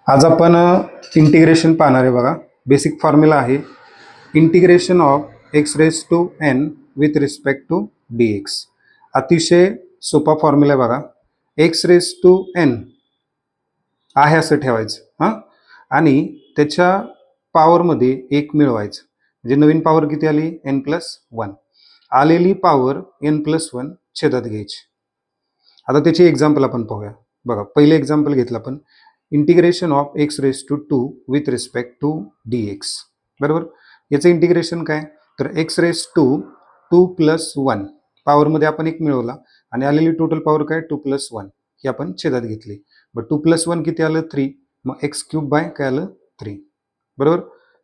आज आपण इंटिग्रेशन पाहणार आहे बघा. बेसिक फॉर्म्युला आहे integration of X raise to N with respect to D X. अतिशय सोपा फॉर्म्युला आहे बघा. एक्स रेज टू एन आहे असं ठेवायचं हां, आणि त्याच्या पॉवरमध्ये एक मिळवायचं. म्हणजे नवीन पॉवर किती आली? N plus one. आलेली पॉवर एन प्लस वन छेदात घ्यायची. आता त्याची एक्झाम्पल आपण पाहूया. बघा, पहिले एक्झाम्पल घेतलं आपण, integration of X raise to two with respect to D X. बरोबर. याचं इंटिग्रेशन काय? तर X raise to two plus one, पॉवरमध्ये आपण एक मिळवला आणि आलेली टोटल पॉवर काय? Two plus one. ही आपण छेदात घेतली. बट टू प्लस वन किती आलं? थ्री. मग एक्स क्यूब बाय काय आलं? थ्री. बरोबर.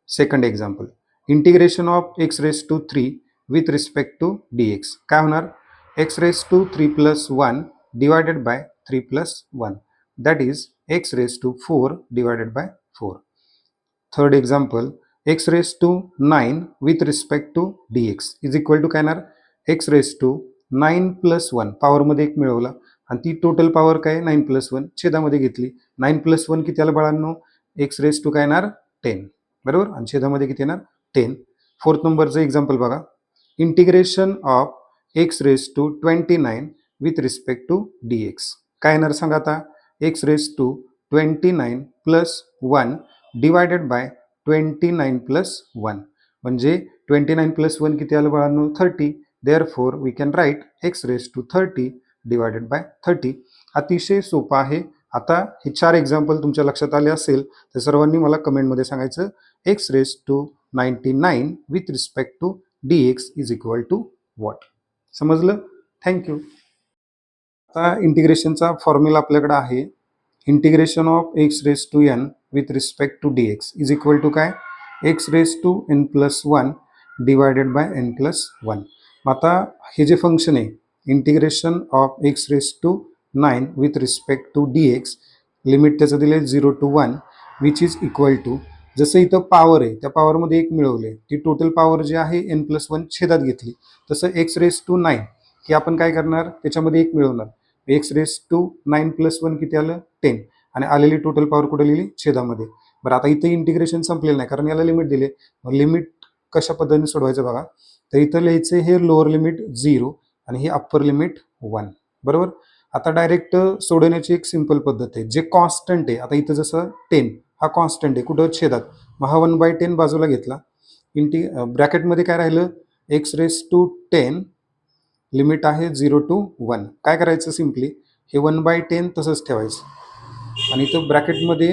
Second example, integration of X raise to three with respect to D X. काय होणार? X raise to three plus one divided by 3 plus 1, that is x raised to 4 divided by 4. Third example, x raised to 9 with respect to dx is equal to काय येणार? x raised to 9 plus 1, पॉवरमध्ये एक मिळवला आणि ती total power काय? 9 plus 1 छेदामध्ये घेतली. 9 plus 1 किती आलं बाळांनो? x raised to काय येणार? 10. बरोबर. आणि छेदामध्ये किती येणार? 10. फोर्थ नंबरचं एक्झाम्पल बघा, integration of x raised to 29 with respect to D X. काय येणार सांगा आता? X raise to 29 plus one divided by 29 plus one, म्हणजे 29 प्लस वन किती आलं बाळांनो? 30. Therefore we can write X raise to 30 divided by 30. अतिशय सोपं आहे. आता हे चार एक्झाम्पल तुमच्या लक्षात आले असेल तर सर्वांनी मला कमेंटमध्ये सांगायचं X raise to 99 with respect to D X is equal to what. समजलं? थँक्यू. आता इंटिग्रेशनचा फॉर्म्युला आपल्याकडे आहे, integration of X raise to N with respect to D X is equal to काय? X raise to N plus one divided by N plus one. आता हे जे function आहे integration of X raise to 9 with respect to D X, limit त्याचं दिलं आहे 0 to 1 which is equal to, जसं इथं पॉवर आहे त्या पॉवरमध्ये एक मिळवले, ती टोटल पॉवर जी आहे एन प्लस वन छेदात घेतली, तसं एक्स रेज टू 9 की आपण काय करणार? त्याच्यामध्ये एक मिळवणार. X raise to 9 plus one किती आलं? 10. आणि आलेली टोटल पॉवर कुठे लिहिली? छेदामध्ये. बरं, आता इथं इंटिग्रेशन संपलेलं नाही कारण याला लिमिट दिले. मग लिमिट कशा पद्धतीने सोडवायचं बघा. तर इथं लिहायचं हे लोअर लिमिट 0 आणि हे अप्पर लिमिट 1. बरोबर. आता डायरेक्ट सोडवण्याची एक सिंपल पद्धत आहे, जे कॉन्स्टंट आहे. आता इथं जसं 10 हा कॉन्स्टंट आहे कुठं? छेदात. मग हा 1/10 बाजूला घेतला. ब्रॅकेटमध्ये काय राहिलं? एक्स रेज टू 10 लिमिट आहे 0 to 1. काय करायचं? सिम्पली हे 1/10 तसंच ठेवायचं आणि इथं ब्रॅकेटमध्ये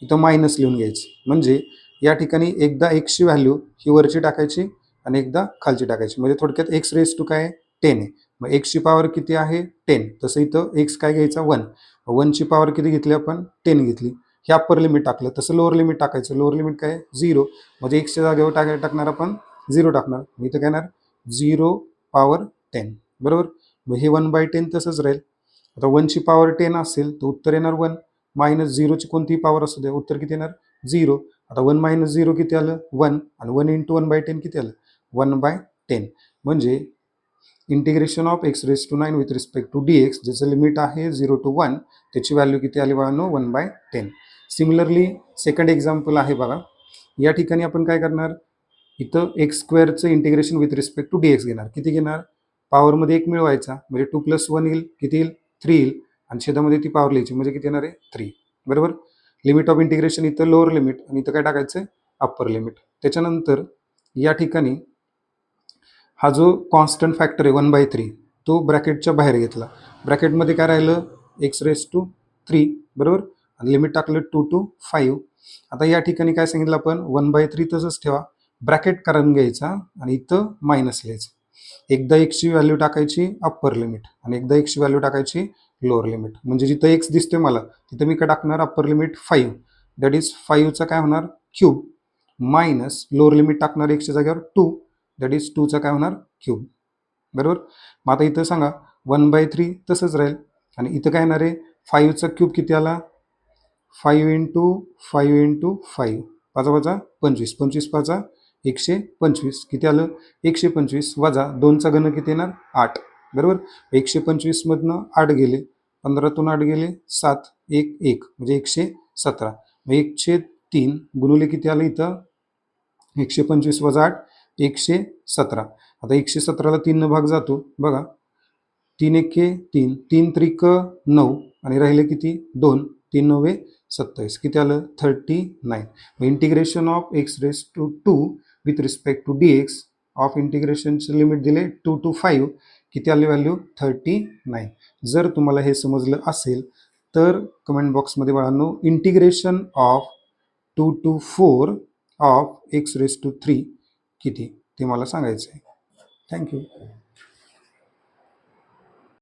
इथं मायनस लिहून घ्यायचं. म्हणजे या ठिकाणी एकदा एक्सची व्हॅल्यू ही वरची टाकायची आणि एकदा खालची टाकायची. म्हणजे थोडक्यात एक्स रेज टू काय? 10 आहे. मग एक्सची पॉवर किती आहे? 10. तसं इथं एक्स काय घ्यायचा? 1. 1ची पॉवर किती घेतली आपण? 10 घेतली. हे अप्पर लिमिट टाकलं. तसं लोअर लिमिट टाकायचं. लोअर लिमिट काय? 0. म्हणजे एक्सच्या जागेवर टाकणार आपण 0 टाकणार. इथं काय येणार? 0 पॉवर 10. बरोबर. मग हे 1/10 तसंच राहील. आता 1ची पॉवर 10 असेल तर उत्तर येणार 1. मायनस 0ची कोणतीही पॉवर असू द्या, उत्तर किती येणार? 0. आता 1 मायनस 0 किती आलं? 1. आणि 1 इंटू 1/10 किती आलं? 1/10. म्हणजे integration of X raise to 9 with respect to D X, ज्याचं लिमिट आहे 0 to 1, त्याची व्हॅल्यू किती आली बाळांनो? 1/10. सिमिलरली सेकंड एक्झाम्पल आहे बघा. या ठिकाणी आपण काय करणार? इथं एक्स स्क्वेअरचं integration with respect to D X घेणार. किती घेणार? पॉवरमध्ये एक मिळवायचा म्हणजे 2 प्लस 1 येईल. किती येईल? 3 येईल. आणि छेदामध्ये ती पॉवर लिहायची म्हणजे किती येणार आहे? 3. बरोबर. लिमिट ऑफ इंटिग्रेशन इथं लोअर लिमिट आणि इथं काय टाकायचं? Upper limit. त्याच्यानंतर या ठिकाणी हा जो कॉन्स्टंट फॅक्टर आहे 1/3 तो ब्रॅकेटच्या बाहेर घेतला. ब्रॅकेटमध्ये काय राहिलं? X raise to 3. बरोबर. आणि लिमिट टाकलं 2 to 5. आता या ठिकाणी काय सांगितलं आपण? 1/3 तसंच ठेवा. ब्रॅकेट करून घ्यायचा आणि इथं मायनस लिहायचं. एकदा एक्सची व्हॅल्यू टाकायची अप्पर लिमिट आणि एकदा एक्सची व्हॅल्यू टाकायची लोअर लिमिट. म्हणजे जिथं एक्स दिसतोय मला तिथं मी काय टाकणार? Upper limit 5. दॅट इज 5चा काय होणार? क्यूब. मायनस लोअर लिमिट टाकणार एक्सच्या जागेवर 2. दॅट इज 2चा काय होणार? क्यूब. बरोबर. मग आता इथं सांगा 1/3 तसंच राहील आणि इथं काय येणार आहे? 5चा क्यूब किती आला? 5 इंटू 5 इंटू 5. 5 5 25. 25 5 125. किती आलं? 125 वजा 2चा घन किती येणार? 8. बरोबर. 125 मधनं 8 गेले 15तून 8 गेले 7, 1 1 म्हणजे 117. मग 1/3 गुणुले किती आलं इथं 125 वजा 8 117. आता 117ला 3 भाग जातो बघा, 3 एके 3, 3 त्रिक 9 आणि राहिले किती 2, 3 9 27 किती आलं 39. Integration of X raise to 2 with respect to D X of इंटिग्रेशनचे लिमिट दिले 2 to 5 किती आली व्हॅल्यू 39. जर तुम्हाला हे समजलं असेल तर कमेंट बॉक्समध्ये बाळांनो integration of 2 to 4 of X raise to 3 किती ते मला सांगायचं आहे. थँक्यू.